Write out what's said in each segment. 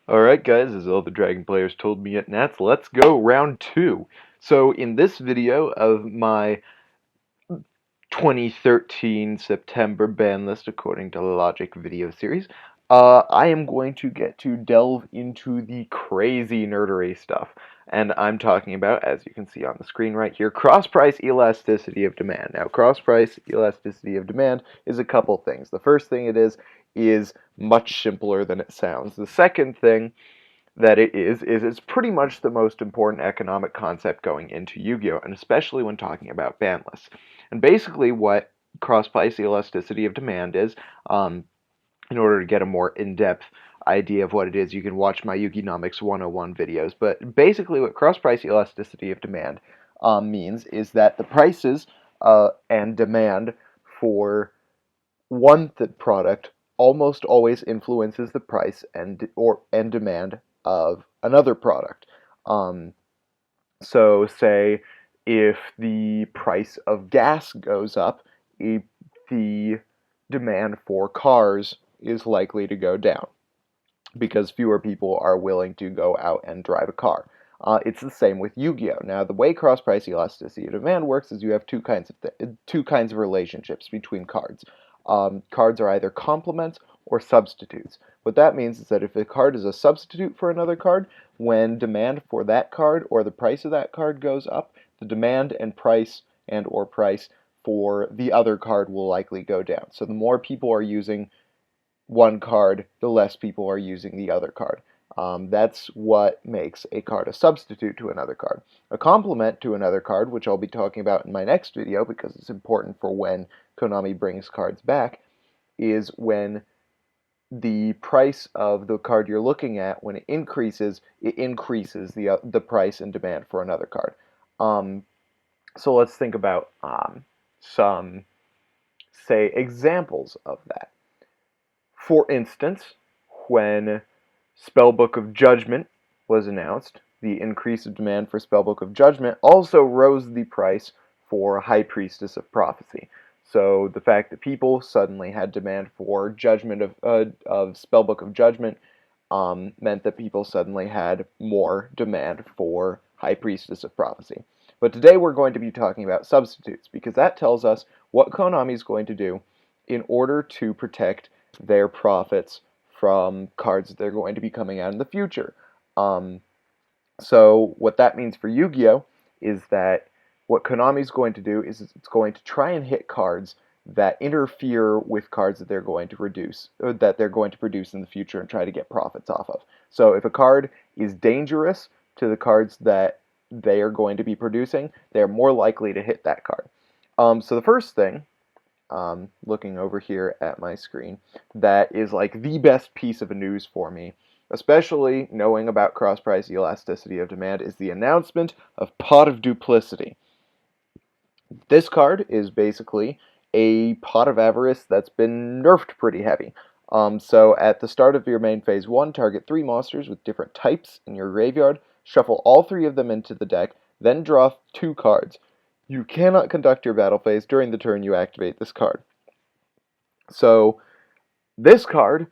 Alright guys, as all the Dragon players told me at Nats, let's go round 2. So in this video of my 2013 September ban list according to Logic video series, I am going to get to delve into the crazy nerdery stuff. And I'm talking about, as you can see on the screen right here, cross-price elasticity of demand. Now, cross-price elasticity of demand is a couple things. The first thing it is much simpler than it sounds. The second thing that it is it's pretty much the most important economic concept going into Yu-Gi-Oh! And especially when talking about ban lists. And basically what cross-price elasticity of demand is, in order to get a more in-depth idea of what it is, you can watch my Yu-Gi-Nomics 101 videos. But basically what cross-price elasticity of demand means is that the prices and demand for one product almost always influences the price and demand of another product. Um, so say if the price of gas goes up, the demand for cars is likely to go down because fewer people are willing to go out and drive a car. It's the same with Yu-Gi-Oh! Now, the way cross-price elasticity of demand works is you have two kinds of relationships between cards. Cards are either complements or substitutes. What that means is that if a card is a substitute for another card, when demand for that card or the price of that card goes up, the demand and price or price for the other card will likely go down. So the more people are using one card, the less people are using the other card. That's what makes a card a substitute to another card. A complement to another card, which I'll be talking about in my next video because it's important for when Konami brings cards back, is when the price of the card you're looking at, when it increases the price and demand for another card. So let's think about some, say, examples of that. For instance, when Spellbook of Judgment was announced, the increase of demand for Spellbook of Judgment also rose the price for High Priestess of Prophecy. So the fact that people suddenly had demand for Judgment of Spellbook of Judgment meant that people suddenly had more demand for High Priestess of Prophecy. But today we're going to be talking about substitutes, because that tells us what Konami is going to do in order to protect their profits from cards that they're going to be coming out in the future. So what that means for Yu-Gi-Oh! Is that what Konami's going to do is it's going to try and hit cards that interfere with cards that they're going to produce in the future and try to get profits off of. So if a card is dangerous to the cards that they are going to be producing, they're more likely to hit that card. So the first thing, looking over here at my screen, that is like the best piece of news for me, especially knowing about cross-price elasticity of demand, is the announcement of Pot of Duplicity. This card is basically a Pot of Avarice that's been nerfed pretty heavy. So at the start of your main phase 1, target 3 monsters with different types in your graveyard, shuffle all 3 of them into the deck, then draw 2 cards. You cannot conduct your battle phase during the turn you activate this card. So this card,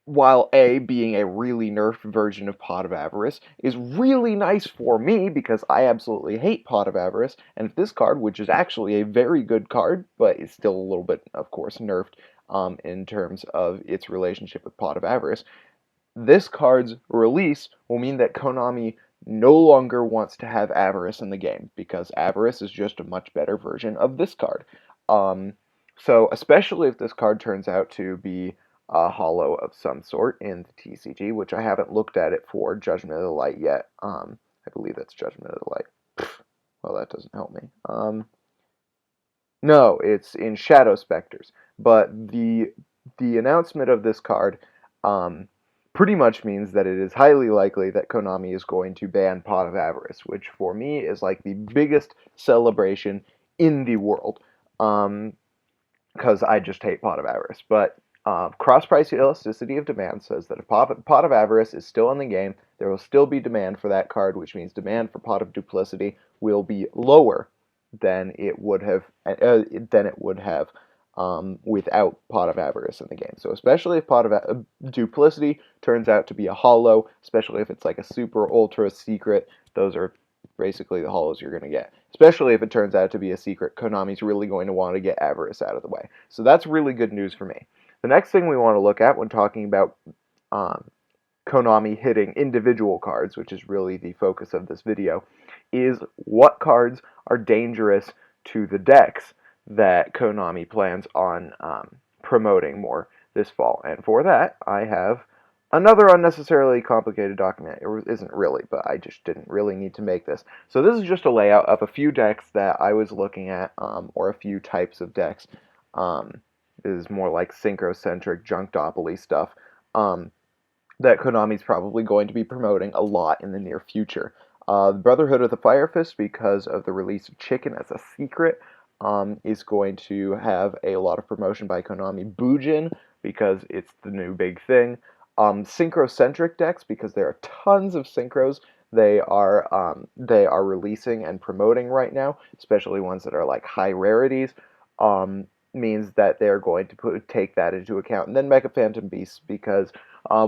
while A, being a really nerfed version of Pot of Avarice, is really nice for me because I absolutely hate Pot of Avarice, and if this card, which is actually a very good card, but is still a little bit, of course, nerfed in terms of its relationship with Pot of Avarice, this card's release will mean that Konami no longer wants to have Avarice in the game, because Avarice is just a much better version of this card. So especially if this card turns out to be a hollow of some sort in the TCG, which I haven't looked at it for Judgment of the Light yet. I believe that's Judgment of the Light. Well, that doesn't help me. No, it's in Shadow Specters. But the announcement of this card pretty much means that it is highly likely that Konami is going to ban Pot of Avarice, which for me is like the biggest celebration in the world, because I just hate Pot of Avarice. But cross-price elasticity of demand says that if Pot of Avarice is still in the game, there will still be demand for that card, which means demand for Pot of Duplicity will be lower than it would have without Pot of Avarice in the game. So especially if Duplicity turns out to be a holo, especially if it's like a super ultra secret, those are basically the holos you're going to get. Especially if it turns out to be a secret, Konami's really going to want to get Avarice out of the way. So that's really good news for me. The next thing we want to look at when talking about um, Konami hitting individual cards, which is really the focus of this video, is what cards are dangerous to the decks that Konami plans on promoting more this fall. And for that, I have another unnecessarily complicated document. It isn't really, but I just didn't really need to make this. So this is just a layout of a few decks that I was looking at, or a few types of decks. This is more like synchrocentric Junkdopoly stuff. That Konami's probably going to be promoting a lot in the near future. The Brotherhood of the Fire Fist, because of the release of Chicken as a secret, is going to have a lot of promotion by Konami. Bujin, because it's the new big thing. Synchrocentric decks, because there are tons of synchros they are releasing and promoting right now, especially ones that are like high rarities. Means that they're going to take that into account. And then Mecha Phantom Beasts, because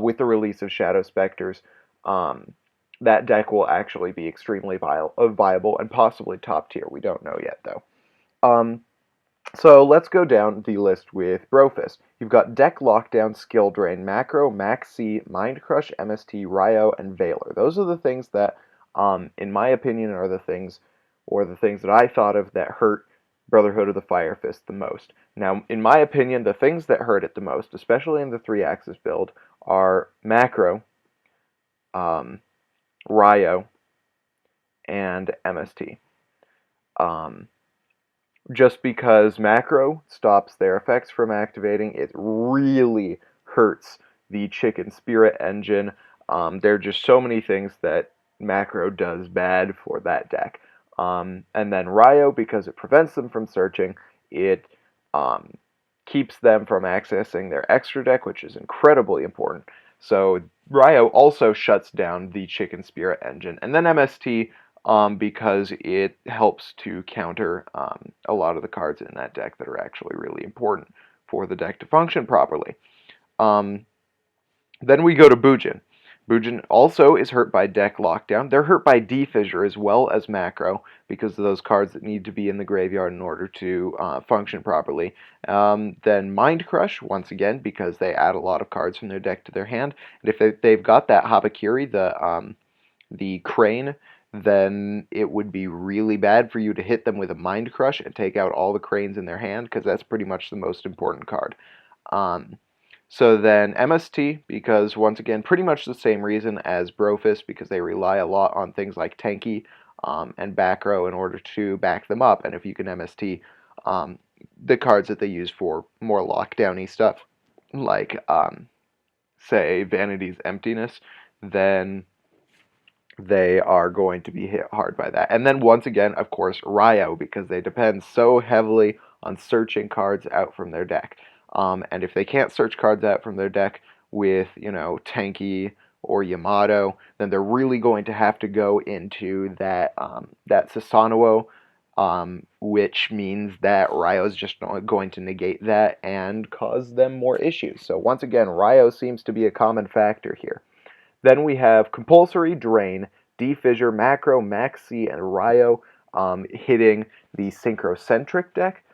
with the release of Shadow Specters, that deck will actually be extremely viable and possibly top tier. We don't know yet, though. So let's go down the list with Brofist. You've got Deck Lockdown, Skill Drain, Macro, Max C, Mind Crush, MST, Ryo, and Valor. Those are the things that, in my opinion, are the things that I thought of that hurt Brotherhood of the Fire Fist the most. Now, in my opinion, the things that hurt it the most, especially in the 3-axis build, are Macro, Ryo, and MST. Just because Macro stops their effects from activating, it really hurts the Chicken Spirit engine. There are just so many things that Macro does bad for that deck. And then Ryo, because it prevents them from searching, it keeps them from accessing their extra deck, which is incredibly important. So Ryo also shuts down the Chicken Spirit engine. And then MST, because it helps to counter a lot of the cards in that deck that are actually really important for the deck to function properly. Then we go to Bujin. Bujin also is hurt by Deck Lockdown. They're hurt by D-Fissure as well as Macro, because of those cards that need to be in the graveyard in order to function properly. Then Mind Crush, once again, because they add a lot of cards from their deck to their hand. And if they've got that Habakiri, the Crane, then it would be really bad for you to hit them with a Mind Crush and take out all the Cranes in their hand, because that's pretty much the most important card. So then MST, because once again, pretty much the same reason as Brofist, because they rely a lot on things like Tanky and back row in order to back them up. And if you can MST the cards that they use for more lockdowny stuff, like say Vanity's Emptiness, then they are going to be hit hard by that. And then once again, of course, Ryo, because they depend so heavily on searching cards out from their deck. And if they can't search cards out from their deck with, Tanky or Yamato, then they're really going to have to go into that Susanoo, which means that Ryo is just going to negate that and cause them more issues. So once again, Ryo seems to be a common factor here. Then we have Compulsory, Drain, D-Fissure, Macro, Max C, and Ryo hitting the Synchrocentric deck,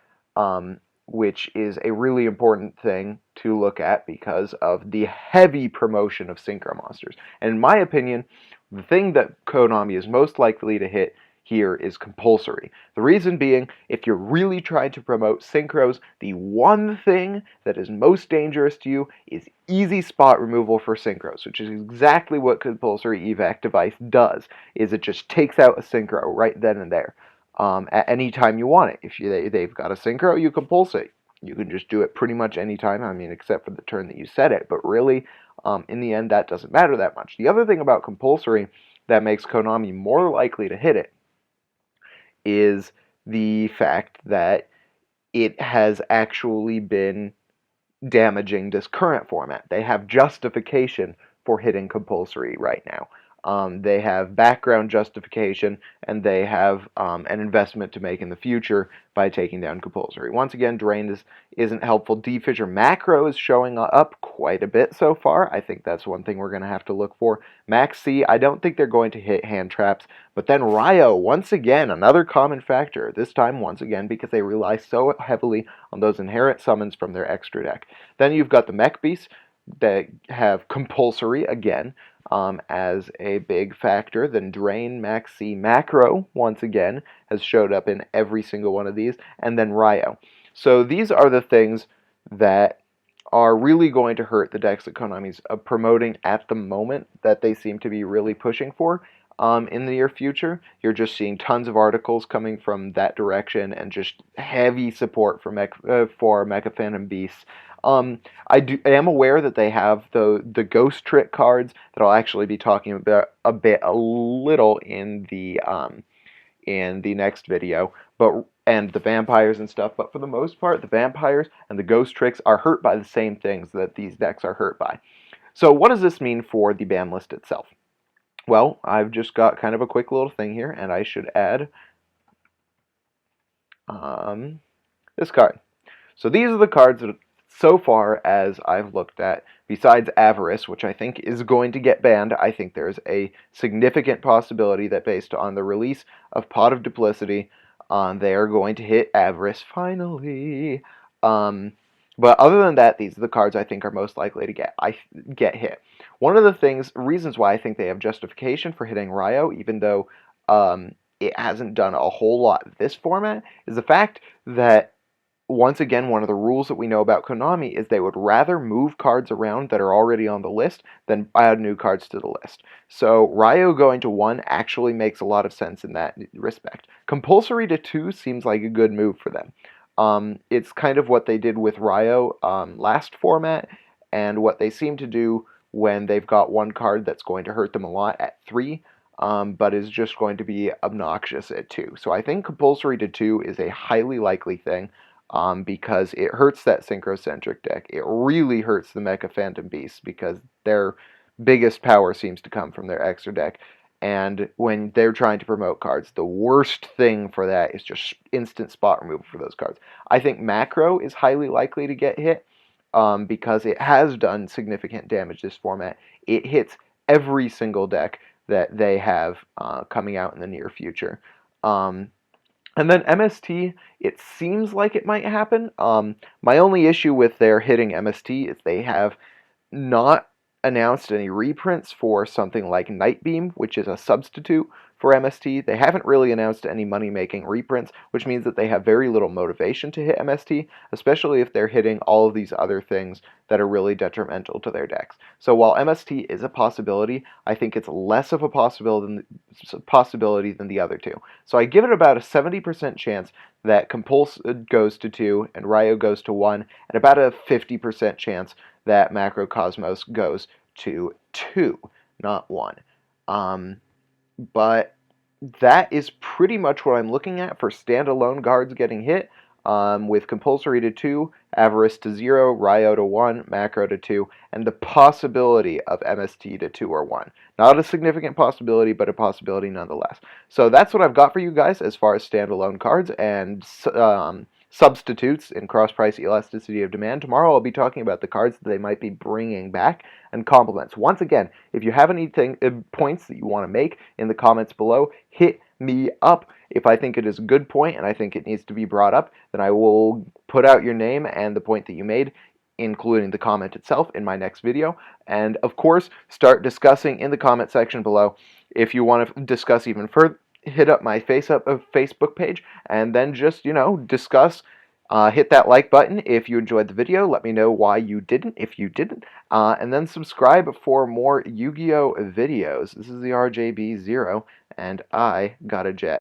which is a really important thing to look at because of the heavy promotion of Synchro monsters. And in my opinion, the thing that Konami is most likely to hit here is Compulsory. The reason being, if you're really trying to promote Synchros, the one thing that is most dangerous to you is easy spot removal for Synchros, which is exactly what Compulsory Evac device does, is it just takes out a Synchro right then and there. At any time you want it. If they've got a Synchro, you compulsate. You can just do it pretty much any time, except for the turn that you set it. But really, in the end, that doesn't matter that much. The other thing about Compulsory that makes Konami more likely to hit it is the fact that it has actually been damaging this current format. They have justification for hitting Compulsory right now. They have background justification, and they have an investment to make in the future by taking down compulsory. Once again, drain isn't helpful. D-Fissure macro is showing up quite a bit so far. I think that's one thing we're going to have to look for. Max C, I don't think they're going to hit hand traps, but then Ryo, once again, another common factor, this time once again because they rely so heavily on those inherent summons from their extra deck. Then you've got the Mech Beasts that have compulsory again as a big factor. Then Drain, Max C, Macro, once again, has showed up in every single one of these, and then Ryo. So these are the things that are really going to hurt the decks that Konami's promoting at the moment that they seem to be really pushing for. In the near future, you're just seeing tons of articles coming from that direction and just heavy support for Mecha Phantom Beasts. I am aware that they have the Ghost Trick cards that I'll actually be talking about a little in the next video, and the vampires and stuff. But for the most part, the vampires and the Ghost Tricks are hurt by the same things that these decks are hurt by. So what does this mean for the ban list itself? Well, I've just got kind of a quick little thing here, and I should add this card. So these are the cards that, so far as I've looked at, besides Avarice, which I think is going to get banned. I think there's a significant possibility that based on the release of Pot of Duplicity, they are going to hit Avarice finally. But other than that, these are the cards I think are most likely to get hit. One of the reasons why I think they have justification for hitting Ryo, even though it hasn't done a whole lot this format, is the fact that, once again, one of the rules that we know about Konami is they would rather move cards around that are already on the list than add new cards to the list. So Ryo going to 1 actually makes a lot of sense in that respect. Compulsory to 2 seems like a good move for them. It's kind of what they did with Ryo last format, and what they seem to do when they've got one card that's going to hurt them a lot at 3, but is just going to be obnoxious at 2. So I think compulsory to 2 is a highly likely thing, because it hurts that synchrocentric deck. It really hurts the Mecha Phantom Beasts because their biggest power seems to come from their extra deck. And when they're trying to promote cards, the worst thing for that is just instant spot removal for those cards. I think Macro is highly likely to get hit because it has done significant damage this format. It hits every single deck that they have coming out in the near future. And then MST, it seems like it might happen. My only issue with their hitting MST is they have not announced any reprints for something like Nightbeam, which is a substitute for MST. They haven't really announced any money-making reprints, which means that they have very little motivation to hit MST, especially if they're hitting all of these other things that are really detrimental to their decks. So while MST is a possibility, I think it's less of a possibility than the other two. So I give it about a 70% chance that Compulse goes to 2 and Ryo goes to 1, and about a 50% chance that Macrocosmos goes to 2, not 1. But that is pretty much what I'm looking at for standalone cards getting hit, with Compulsory to 2, Avarice to 0, Ryo to 1, Macro to 2, and the possibility of MST to 2 or 1. Not a significant possibility, but a possibility nonetheless. So that's what I've got for you guys as far as standalone cards and substitutes in cross-price elasticity of demand. Tomorrow I'll be talking about the cards that they might be bringing back and compliments. Once again, if you have anything points that you want to make in the comments below, hit me up. If I think it is a good point and I think it needs to be brought up, then I will put out your name and the point that you made, including the comment itself, in my next video. And of course, start discussing in the comment section below. If you want to discuss even further, hit up my Facebook page, and then just, discuss. Hit that like button if you enjoyed the video. Let me know why you didn't, if you didn't. And then subscribe for more Yu-Gi-Oh! Videos. This is the RJB0, and I got a jet.